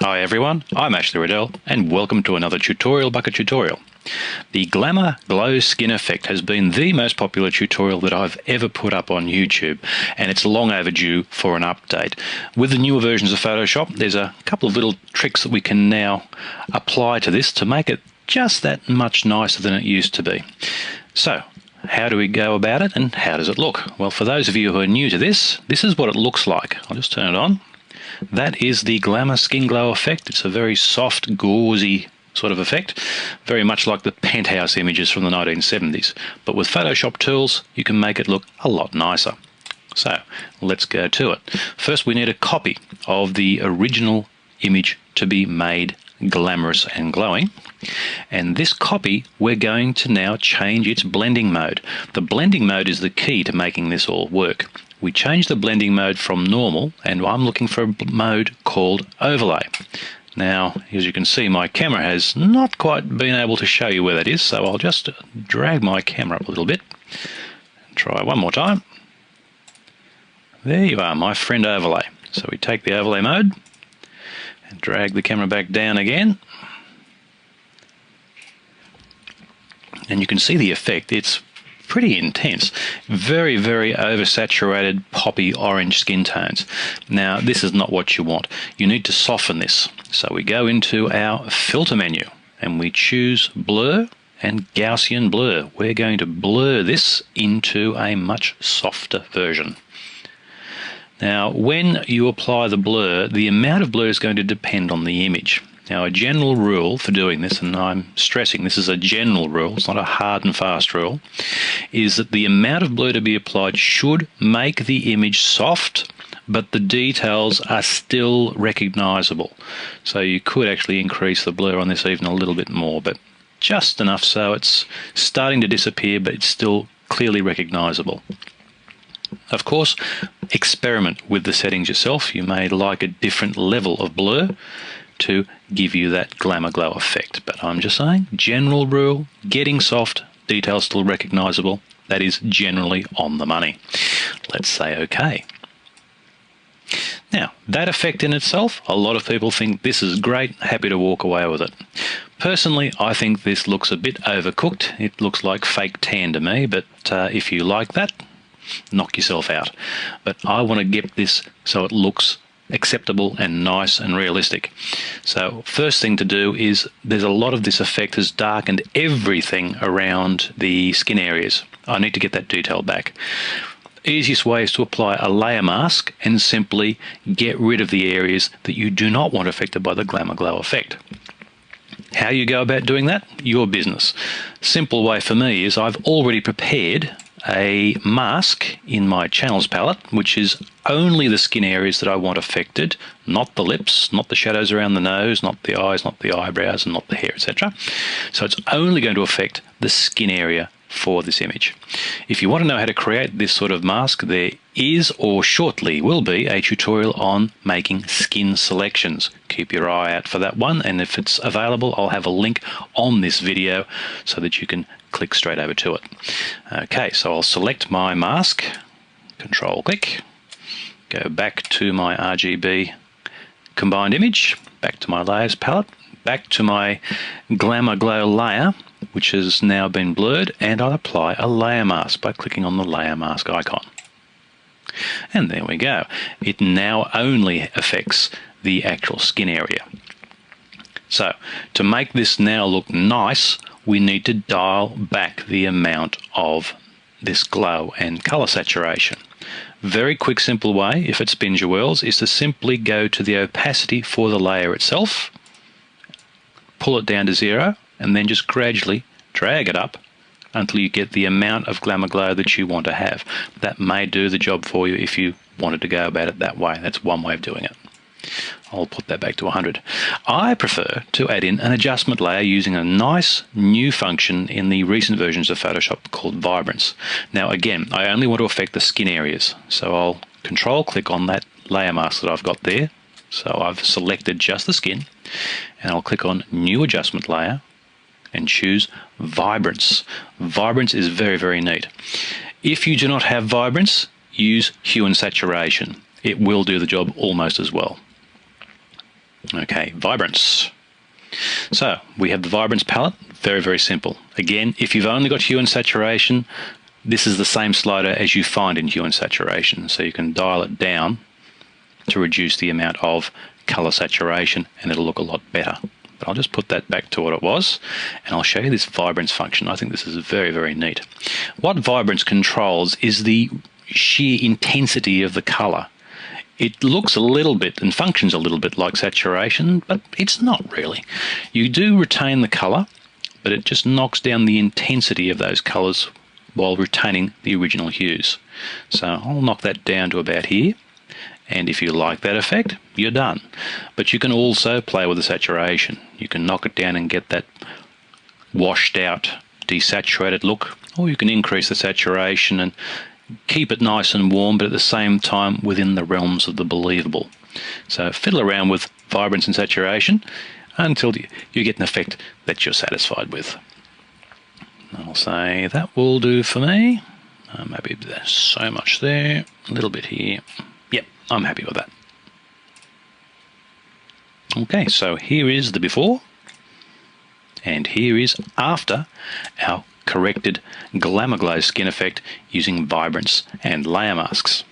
Hi everyone, I'm Ashley Riddell and welcome to another tutorial bucket tutorial. The Glamour Glow Skin Effect has been the most popular tutorial that I've ever put up on YouTube, and it's long overdue for an update. With the newer versions of Photoshop, there's a couple of little tricks that we can now apply to this to make it just that much nicer than it used to be. So, how do we go about it and how does it look? Well, for those of you who are new to this is what it looks like. I'll just turn it on. That is the Glamour Skin Glow effect. It's a very soft, gauzy sort of effect, very much like the penthouse images from the 1970s. But with Photoshop tools, you can make it look a lot nicer. So, let's go to it. First, we need a copy of the original image to be made glamorous and glowing. And this copy, we're going to now change its blending mode. The blending mode is the key to making this all work. We change the blending mode from normal, and I'm looking for a mode called overlay. Now, as you can see, my camera has not quite been able to show you where that is, so I'll just drag my camera up a little bit. Try one more time. There you are, my friend overlay. So we take the overlay mode and drag the camera back down again. And you can see the effect. It's pretty intense. Very, very oversaturated poppy orange skin tones. Now, this is not what you want. You need to soften this. So we go into our filter menu and we choose blur and Gaussian blur. We're going to blur this into a much softer version. Now, when you apply the blur, the amount of blur is going to depend on the image. Now, a general rule for doing this, and I'm stressing this is a general rule, it's not a hard and fast rule, is that the amount of blur to be applied should make the image soft, but the details are still recognizable. So you could actually increase the blur on this even a little bit more, but just enough so it's starting to disappear, but it's still clearly recognizable. Of course, experiment with the settings yourself. You may like a different level of blur to give you that glamour glow effect. But I'm just saying, general rule, getting soft, details still recognizable, that is generally on the money. Let's say okay. Now, that effect in itself, a lot of people think this is great, happy to walk away with it. Personally, I think this looks a bit overcooked. It looks like fake tan to me, but if you like that, knock yourself out. But I want to get this so it looks acceptable and nice and realistic. So first thing to do is, there's a lot of this effect has darkened everything around the skin areas. I need to get that detail back. Easiest way is to apply a layer mask and simply get rid of the areas that you do not want affected by the glamour glow effect. How you go about doing that? Your business. Simple way for me is I've already prepared a mask in my channels palette, which is only the skin areas that I want affected, not the lips, not the shadows around the nose, not the eyes, not the eyebrows, and not the hair, etc. So it's only going to affect the skin area for this image. If you want to know how to create this sort of mask, there is, or shortly will be, a tutorial on making skin selections. Keep your eye out for that one, and if it's available, I'll have a link on this video so that you can click straight over to it. Okay, so I'll select my mask, Control click, go back to my RGB combined image, back to my layers palette, back to my glamour glow layer, which has now been blurred, and I'll apply a layer mask by clicking on the layer mask icon. And there we go. It now only affects the actual skin area. So, to make this now look nice, we need to dial back the amount of this glow and color saturation. Very quick, simple way, if it spins your wheels, is to simply go to the opacity for the layer itself, pull it down to 0, and then just gradually drag it up until you get the amount of glamour glow that you want to have. That may do the job for you if you wanted to go about it that way. That's one way of doing it. I'll put that back to 100. I prefer to add in an adjustment layer using a nice new function in the recent versions of Photoshop called Vibrance. Now again, I only want to affect the skin areas, so I'll control click on that layer mask that I've got there. So I've selected just the skin, and I'll click on New Adjustment Layer and choose Vibrance. Vibrance is very, very neat. If you do not have Vibrance, use Hue and Saturation. It will do the job almost as well. Okay, vibrance. So we have the vibrance palette, very, very simple. Again, if you've only got hue and saturation, this is the same slider as you find in hue and saturation. So you can dial it down to reduce the amount of color saturation and it'll look a lot better. But I'll just put that back to what it was and I'll show you this vibrance function. I think this is very, very neat. What vibrance controls is the sheer intensity of the color. It looks a little bit and functions a little bit like saturation, but it's not really. You do retain the color, but it just knocks down the intensity of those colors while retaining the original hues. So I'll knock that down to about here. And if you like that effect, you're done. But you can also play with the saturation. You can knock it down and get that washed out, desaturated look, or you can increase the saturation and keep it nice and warm, but at the same time within the realms of the believable. So fiddle around with vibrance and saturation until you get an effect that you're satisfied with. I'll say that will do for me. Maybe there's so much there, a little bit here. Yep, I'm happy with that. Okay, so here is the before, and here is after our corrected glamour glow skin effect using vibrance and layer masks.